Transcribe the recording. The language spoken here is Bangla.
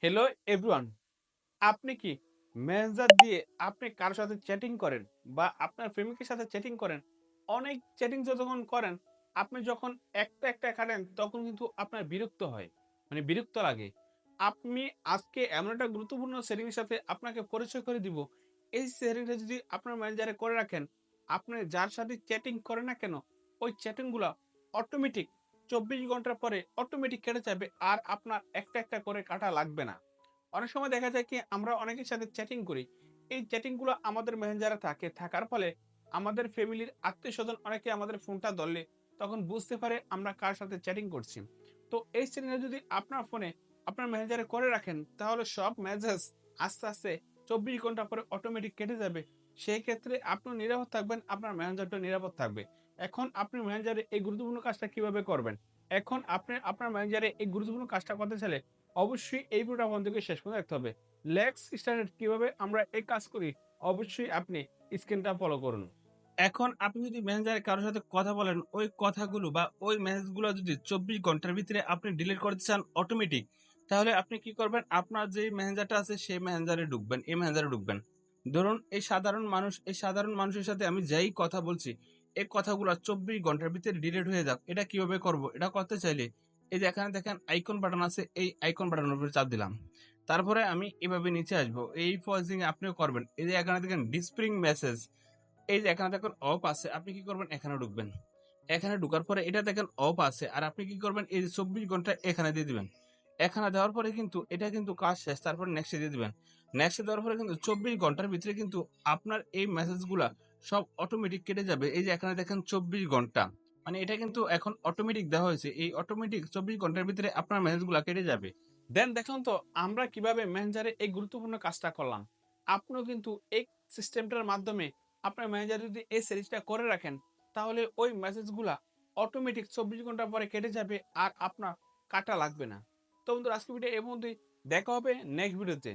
হ্যালো এভরিওয়ান, আপনি কি মেসেঞ্জার দিয়ে আপনি কারো সাথে চ্যাটিং করেন বা আপনার প্রেমিকের সাথে চ্যাটিং করেন? অনেক চ্যাটিং যখন করেন, আপনি যখন একটা কাটেন তখন কিন্তু আপনার বিরক্ত হয়। মানে বিরক্ত লাগে। আপনি আজকে এমন একটা গুরুত্বপূর্ণ সেটিং এর সাথে আপনাকে পরিচয় করে দিব। এই সেটিংটা যদি আপনার ম্যানেজারে করে রাখেন, আপনি যার সাথে চ্যাটিং করেন না কেন, ওই চ্যাটিং গুলা অটোমেটিক ২৪ ঘন্টার পরে অটোমেটিক কেটে যাবে আর আপনার একটা করে কাটা লাগবে না। অনেক সময় দেখা যায় কি আমরা অনেকের সাথে চ্যাটিং করি। এই চ্যাটিং গুলো আমাদের মেসেঞ্জারে থাকার ফলে আমাদের ফ্যামিলির আত্মীয়স্বজন অনেকে আমাদের ফোনটা ধরলে তখন বুঝতে পারে আমরা কার সাথে চ্যাটিং করছি। তো এই সেটিংটা যদি আপনার ফোনে আপনার মেসেঞ্জারে করে রাখেন তাহলে সব মেসেজ আস্তে ২৪ ঘন্টা পরে অটোমেটিক কেটে যাবে। সেই ক্ষেত্রে আপনিও নিরাপদ থাকবেন, আপনার মেসেঞ্জারটাও নিরাপদ থাকবে। এখন আপনি মেসেঞ্জারে এই গুরুত্বপূর্ণ কাজটা কিভাবে করবেন? এখন আপনি আপনার মেসেঞ্জারে এই গুরুত্বপূর্ণ কাজটা করতে চাইলে অবশ্যই এই ভিডিওটা মন থেকে শেষ পর্যন্ত দেখতে হবে। লেটস স্টার্ট কিভাবে আমরা এই কাজ করি, অবশ্যই আপনি স্ক্রিনটা ফলো করুন। এখন আপনি যদি মেসেঞ্জারে কারো সাথে কথা বলেন, ওই কথাগুলো বা ওই মেসেজগুলো যদি ২৪ ঘন্টার ভিতরে আপনি ডিলিট করতে চান অটোমেটিক, তাহলে আপনি কি করবেন? আপনার যেই মেসেঞ্জারটা আছে সেই মেসেঞ্জারে ঢুকবেন, এই মেসেঞ্জারে ঢুকবেন। ধরুন এই সাধারণ মানুষের সাথে আমি যেই কথা বলছি, এই কথাগুলো ২৪ ঘন্টার ভিতরে ডিলিট হয়ে যাক। এটা কিভাবে করব? এটা করতে চাইলে এই যে এখানে দেখেন আইকন বাটন আছে, এই আইকন বাটনের উপরে চাপ দিলাম। তারপরে আমি এভাবে নিচে আসবো। এই পজিং আপনিও করবেন। এই যে এখানে দেখেন ডিসপ্রিং মেসেজ, এই যে এখানে দেখুন অফ আছে, আপনি কি করবেন? এখানে ঢুকবেন। এখানে ঢোকার পরে এটা দেখেন অফ আছে। আর আপনি কি করবেন? এই যে ২৪ ঘন্টা এখানে দিয়ে দিবেন। এখানে দেওয়ার পরে কিন্তু এটা কিন্তু কাজ শেষ। তারপরে নেক্সট এ দিয়ে দিবেন। নেক্সট এ দেওয়ার পরে কিন্তু ২৪ ঘন্টার ভিতরে কিন্তু আপনার এই মেসেজগুলা সব অটোমেটিক কেটে যাবে। এই যে এখানে দেখেন ২৪ ঘন্টা। মানে এটা কিন্তু এখন অটোমেটিক দেওয়া হয়েছে। এই অটোমেটিক ২৪ ঘন্টার ভিতরে আপনার মেসেজগুলা কেটে যাবে। দেন দেখুন তো আমরা কিভাবে মেসেঞ্জারে এই গুরুত্বপূর্ণ কাজটা করলাম। আপনিও কিন্তু এই সিস্টেমটার মাধ্যমে আপনার ম্যানেজার যদি এই সিরিজটা করে রাখেন, তাহলে ওই মেসেজগুলা অটোমেটিক ২৪ ঘন্টা পরে কেটে যাবে আর আপনার কাটা লাগবে না। তো বন্ধুরা আজকের ভিডিও এর মধ্যেই, দেখা হবে নেক্সট ভিডিওতে।